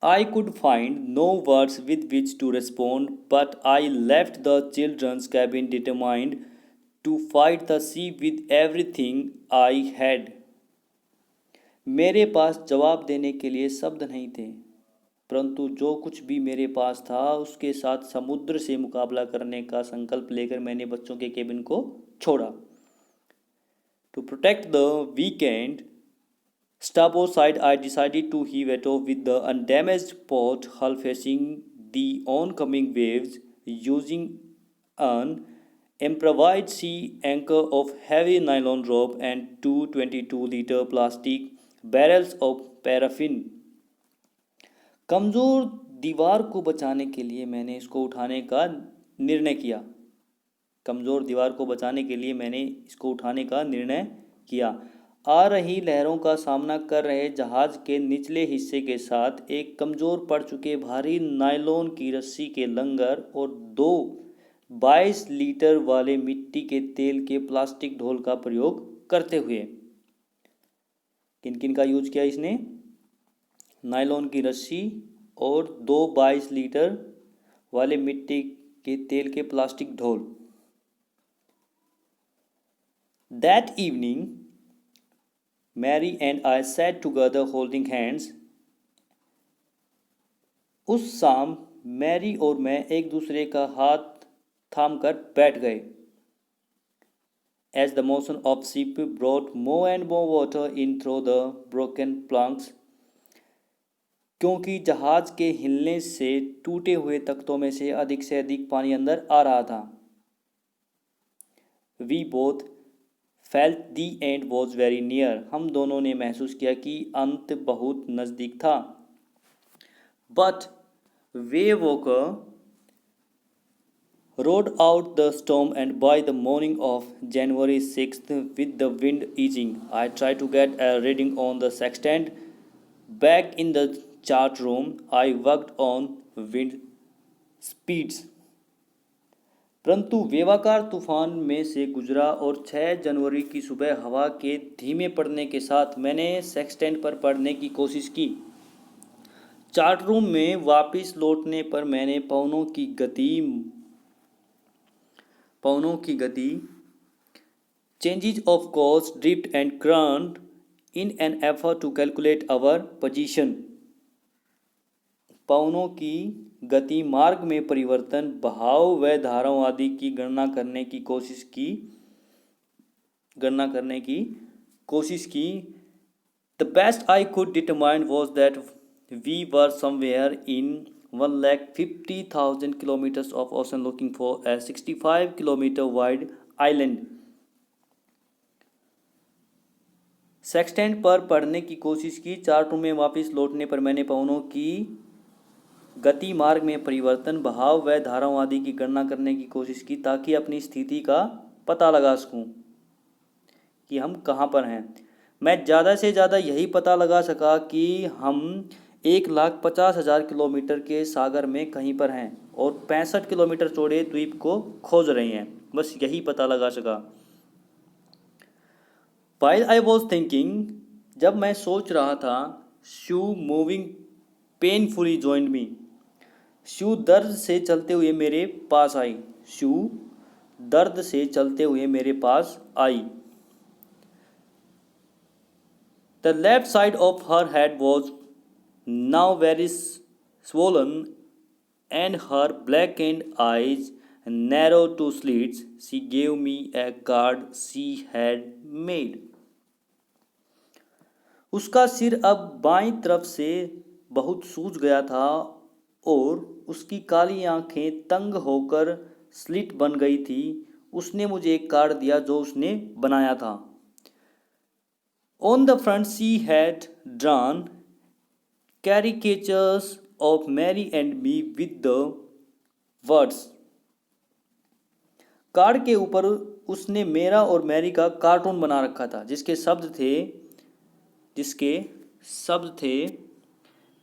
I could find no words with which to respond, but I left the children's cabin determined to fight the sea with everything I had. मेरे पास जवाब देने के लिए शब्द नहीं थे, परंतु जो कुछ भी मेरे पास था उसके साथ समुद्र से मुकाबला करने का संकल्प लेकर मैंने बच्चों के केबिन को छोड़ा. To protect the weekend starboard side, I decided to heave it off with the undamaged port hull facing the oncoming waves, using an improvised sea anchor of heavy nylon rope and two 22-liter plastic barrels of paraffin. कमज़ोर दीवार को बचाने के लिए मैंने इसको उठाने का निर्णय किया. कमज़ोर दीवार को बचाने के लिए मैंने इसको उठाने का निर्णय किया. आ रही लहरों का सामना कर रहे जहाज़ के निचले हिस्से के साथ एक कमज़ोर पड़ चुके भारी नायलॉन की रस्सी के लंगर और दो 22 लीटर वाले मिट्टी के तेल के प्लास्टिक ढोल का प्रयोग करते हुए. किन किन का यूज किया इसने? नायलॉन की रस्सी और दो 22 लीटर वाले मिट्टी के तेल के प्लास्टिक ढोल. That evening, Mary and I sat together holding hands. उस शाम मैरी और मैं एक दूसरे का हाथ थामकर बैठ गए. As the motion of ship brought more and more water in through the broken planks, क्योंकि जहाज के हिलने से टूटे हुए तख्तों में से अधिक पानी अंदर आ रहा था. We both felt the end was very near. हम दोनों ने महसूस किया कि अंत बहुत नज़दीक था. But Wavewalker rode out the storm, and by the morning of January 6th, with the wind easing, I tried to get a reading on the sextant. Back in the chart room, I worked on wind speeds. परंतु वेवाकार तूफान में से गुजरा और 6 जनवरी की सुबह हवा के धीमे पड़ने के साथ मैंने सेक्सटेंट पर पढ़ने की कोशिश की. चार्ट रूम में वापस लौटने पर मैंने पवनों की गति, changes of course, drift and current in an effort to calculate our position. पवनों की गति, मार्ग में परिवर्तन, बहाव व धाराओं आदि की गणना करने की कोशिश की. The best I could determine was that we were somewhere in 150,000 kilometers of ocean looking for a 65-kilometer wide island. Sextant पर पढ़ने की कोशिश की. चार्ट में वापस लौटने पर मैंने पवनों की गति, मार्ग में परिवर्तन, बहाव व धाराओं आदि की गणना करने की कोशिश की ताकि अपनी स्थिति का पता लगा सकूं कि हम कहां पर हैं. मैं ज़्यादा से ज़्यादा यही पता लगा सका कि हम 1,50,000 किलोमीटर के सागर में कहीं पर हैं और 65 किलोमीटर चौड़े द्वीप को खोज रहे हैं. बस यही पता लगा सका. While I was thinking, जब मैं सोच रहा था, Sue moving painfully joined me. Sue दर्द से चलते हुए मेरे पास आई. Sue दर्द से चलते हुए मेरे पास आई. The left side of her head was now very swollen, and her blackened eyes narrowed to slits. She gave me a card she had made. उसका सिर अब बाईं तरफ से बहुत सूज गया था और उसकी काली आंखें तंग होकर स्लिट बन गई थी. उसने मुझे एक कार्ड दिया जो उसने बनाया था. On the front she had drawn caricatures of Mary and me with the words. Card के ऊपर उसने मेरा और मैरी का कार्टून बना रखा था जिसके शब्द थे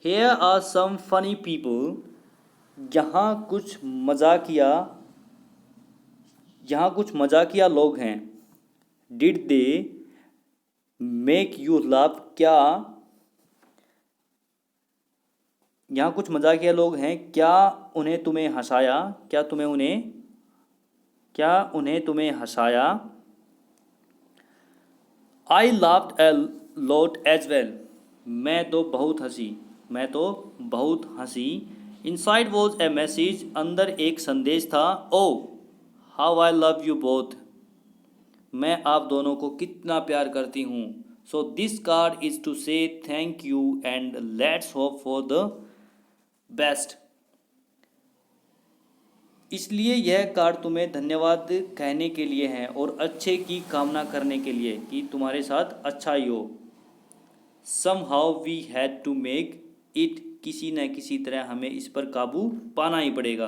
Here are some funny people. यहाँ कुछ मजाकिया लोग हैं. Did they make you laugh? यहाँ कुछ मजाकिया लोग हैं। क्या उन्हें तुम्हें हंसाया? क्या उन्हें तुम्हें हंसाया? I laughed a lot as well. मैं तो बहुत हंसी। Inside was a message. अंदर एक संदेश था। Oh how I love you both. मैं आप दोनों को कितना प्यार करती हूँ। So this card is to say thank you and let's hope for the best. इसलिए यह कार्ड तुम्हें धन्यवाद कहने के लिए है और अच्छे की कामना करने के लिए कि तुम्हारे साथ अच्छा ही हो। Somehow we had to make it. किसी न किसी तरह हमें इस पर काबू पाना ही पड़ेगा।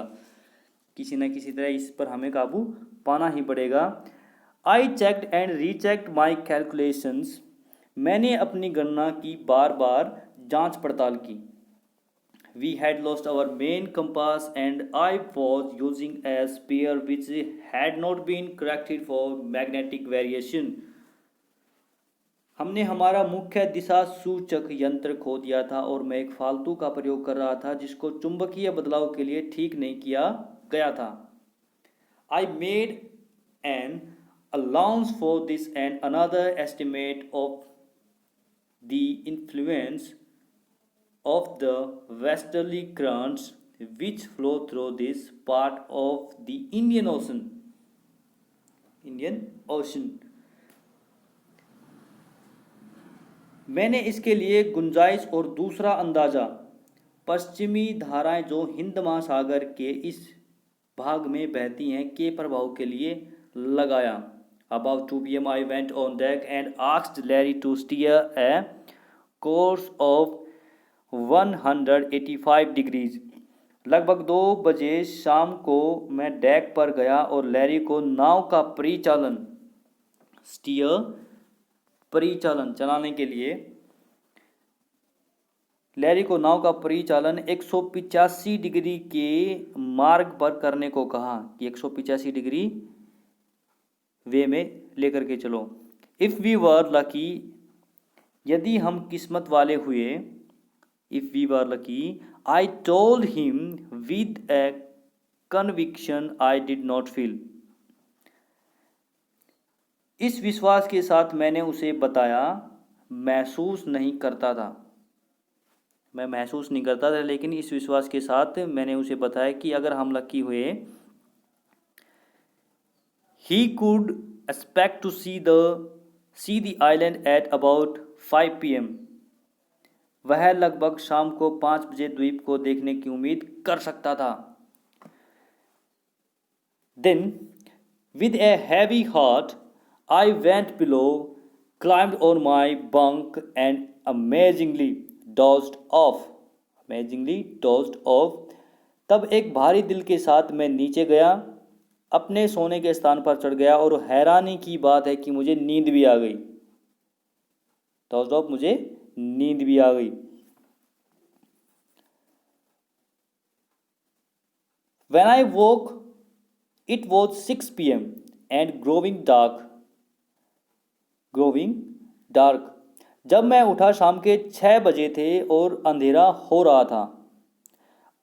किसी न किसी तरह इस पर हमें काबू पाना ही पड़ेगा। I checked and rechecked my calculations. मैंने अपनी गणना की, बार बार जांच पड़ताल की। We had lost our main compass and I was using a spare which had not been corrected for magnetic variation. हमने हमारा मुख्य दिशा सूचक यंत्र खो दिया था और मैं एक फालतू का प्रयोग कर रहा था जिसको चुंबकीय बदलाव के लिए ठीक नहीं किया गया था। I made an allowance for this and another estimate of the influence of the westerly currents which flow through this part of the Indian Ocean. मैंने इसके लिए गुंजाइश और दूसरा अंदाजा पश्चिमी धाराएं जो हिंद महासागर के इस भाग में बहती हैं के प्रभाव के लिए लगाया। About 2 p.m. I went on deck and asked Larry to steer a course of 185 degrees. लगभग 2 बजे शाम को मैं डेक पर गया और लैरी को नाव का परिचालन, स्टीयर परिचालन चलाने के लिए लैरी को नाव का परिचालन 185 डिग्री के मार्ग पर करने को कहा कि 185 डिग्री वे में लेकर के चलो। इफ़ वी वर लकी, यदि हम किस्मत वाले हुए, if we were lucky, I told him with a conviction I did not feel. इस विश्वास के साथ मैंने उसे बताया, महसूस नहीं करता था, मैं महसूस नहीं करता था, लेकिन इस विश्वास के साथ मैंने उसे बताया कि अगर हम लकी हुए, he could expect to see the island at about 5 p.m. वह लगभग शाम को 5 बजे द्वीप को देखने की उम्मीद कर सकता था। Then, with a heavy heart, I went below, climbed on my bunk and amazingly dozed off. तब एक भारी दिल के साथ मैं नीचे गया, अपने सोने के स्थान पर चढ़ गया और हैरानी की बात है कि मुझे नींद भी आ गई। dozed off, मुझे नींद भी आ गई। When I woke, it was 6 p.m. and growing dark. जब मैं उठा शाम के 6 बजे थे और अंधेरा हो रहा था।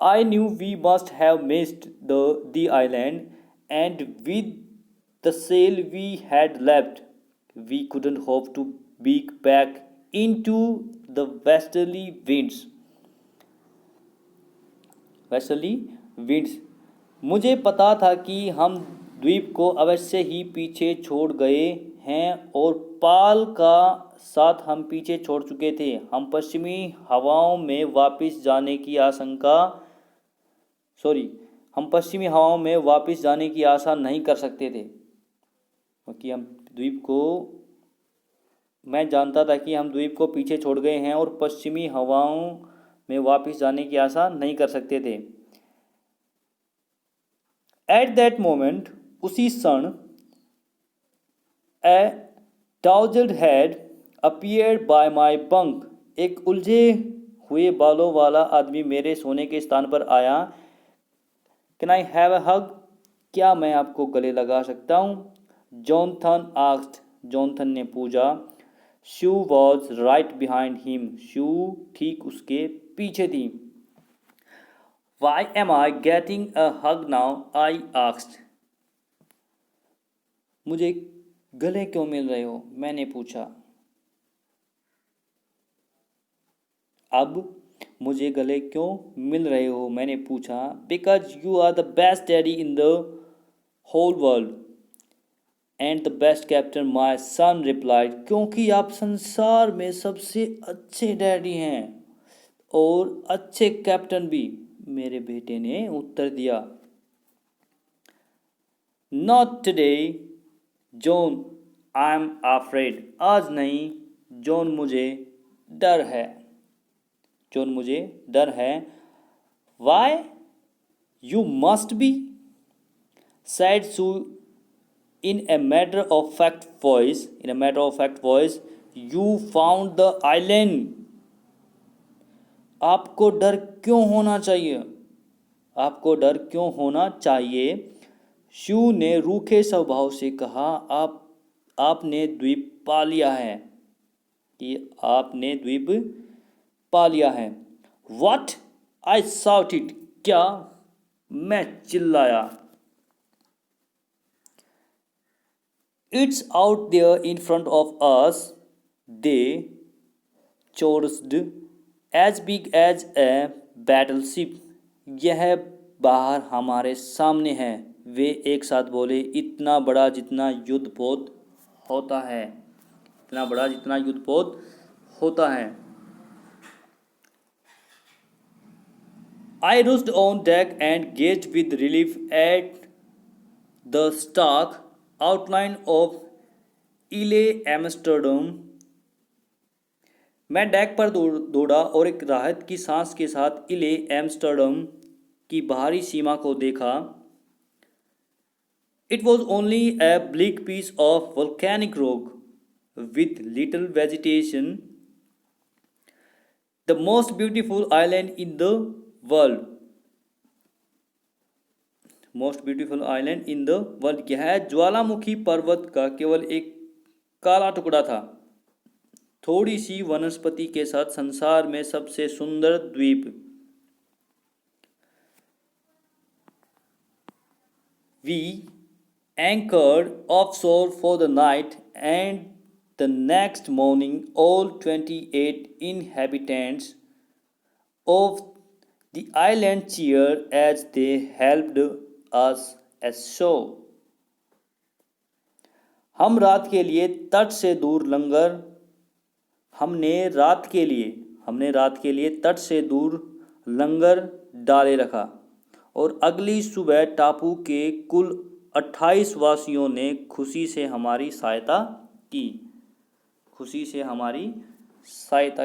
I knew we must have missed the island, and with the sail we had left, we couldn't hope to beak back into the westerly winds. मुझे पता था कि हम द्वीप को अवश्य ही पीछे छोड़ गए हैं और पाल का साथ हम पीछे छोड़ चुके थे। हम पश्चिमी हवाओं में वापस जाने की आशा नहीं कर सकते थे, क्योंकि मैं जानता था कि हम द्वीप को पीछे छोड़ गए हैं और पश्चिमी हवाओं में वापस जाने की आशा नहीं कर सकते थे। एट दैट मोमेंट, उसी क्षण, a tousled head appeared by my bunk. एक उलझे हुए बालों वाला आदमी मेरे सोने के स्थान पर आया। कैन आई हैव अ हग? क्या मैं आपको गले लगा सकता हूँ? Jonathan asked. जॉनथन ने पूछा। शू वॉज राइट बिहाइंड हिम। शू ठीक उसके पीछे थी। Why am I getting a hug now? I asked. मुझे गले क्यों मिल रहे हो? मैंने पूछा. अब मुझे गले क्यों मिल रहे हो? मैंने पूछा. Because you are the best daddy in the whole world. And the best captain, my son replied. क्योंकि आप संसार में सबसे अच्छे डैडी हैं और अच्छे कैप्टन भी, मेरे बेटे ने उत्तर दिया. Not today, John. I'm afraid. आज नहीं, जॉन मुझे डर है. जॉन मुझे डर है. Why? You must be, said Sue in a matter of fact voice. In a matter of fact voice, you found the island. आपको डर क्यों होना चाहिए? आपको डर क्यों होना चाहिए? शू ने रूखे स्वभाव से कहा. आपने द्वीप पा लिया है. कि आपने द्वीप पा लिया है. What? I shouted. क्या? मैं चिल्लाया. It's out there in front of us. They chorused. As big as a battleship. यह बाहर हमारे सामने है. वे एक साथ बोले. इतना बड़ा जितना युद्धपोत होता है. इतना बड़ा जितना युद्धपोत होता है. I rushed on deck and gazed with relief at the stark outline of Ile Amsterdam. मैं डेक पर दौड़ा और एक राहत की सांस के साथ इले एम्स्टर्डम की बाहरी सीमा को देखा. It was only a bleak piece of volcanic rock with little vegetation. The most beautiful island in the world. Most beautiful island in the world. यह ज्वालामुखी पर्वत का केवल एक काला टुकड़ा था. थोड़ी सी वनस्पति के साथ संसार में सबसे सुंदर द्वीप. We anchored offshore for the night, and the next morning all 28 inhabitants of the island cheered as they helped us ashore. हम रात के लिए तट से दूर लंगर हमने रात के लिए तट से दूर लंगर डाले रखा और अगली सुबह टापू के कुल 28 वासियों ने खुशी से हमारी सहायता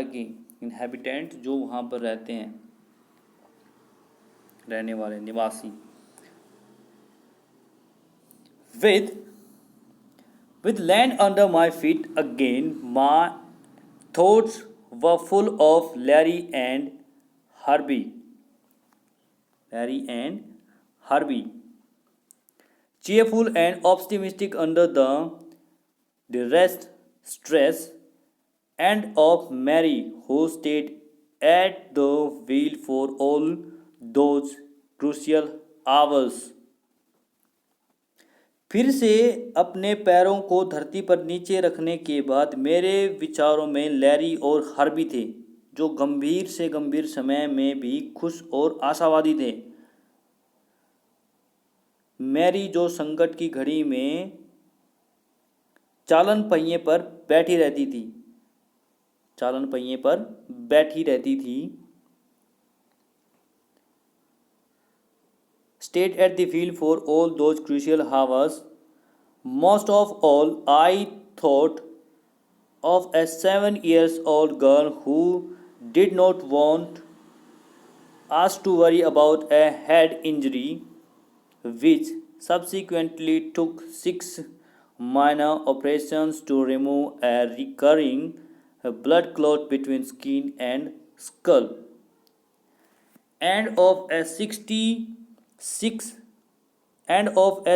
की. इनहेबिटेंट जो वहाँ पर रहते हैं, रहने वाले निवासी. With land under my feet again, my thoughts were full of Larry and Herbie. Cheerful and optimistic under the duress, stress, and of Mary, who stayed at the wheel for all those crucial hours. फिर से अपने पैरों को धरती पर नीचे रखने के बाद मेरे विचारों में लैरी और हार्बी थे, जो गंभीर से गंभीर समय में भी खुश और आशावादी थे. मैरी जो संकट की घड़ी में चालन पहिए पर बैठी रहती थी. Stayed at the wheel for all those crucial hours. Most of all, I thought of a 7-year-old girl who did not want us to worry about a head injury, which subsequently took 6 minor operations to remove a recurring blood clot between skin and skull, and of a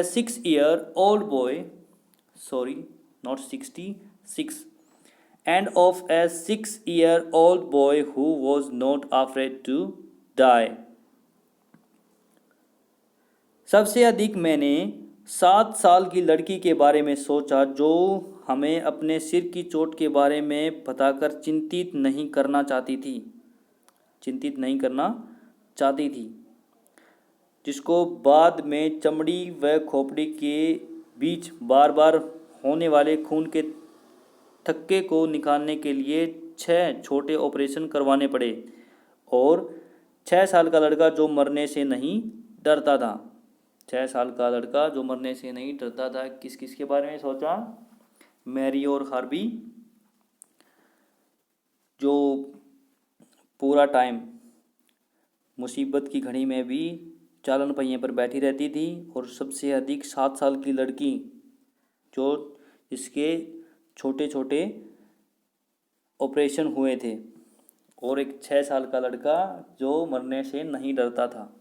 6-year-old boy, sorry, not 66, and of a 6-year-old boy who was not afraid to die. सबसे अधिक मैंने 7 साल की लड़की के बारे में सोचा जो हमें अपने सिर की चोट के बारे में बताकर चिंतित नहीं करना चाहती थी, जिसको बाद में चमड़ी व खोपड़ी के बीच बार बार होने वाले खून के थक्के को निकालने के लिए 6 छोटे ऑपरेशन करवाने पड़े। और 6 साल का लड़का जो मरने से नहीं डरता था। 6 साल का लड़का जो मरने से नहीं डरता था, किस किस के बारे में सोचा? मैरी और हार्वी, जो पूरा टाइम मुसीबत की घड़ी में भी चालन पहिए पर बैठी रहती थी। और सबसे अधिक 7 साल की लड़की जो इसके छोटे छोटे ऑपरेशन हुए थे। और एक 6 साल का लड़का जो मरने से नहीं डरता था।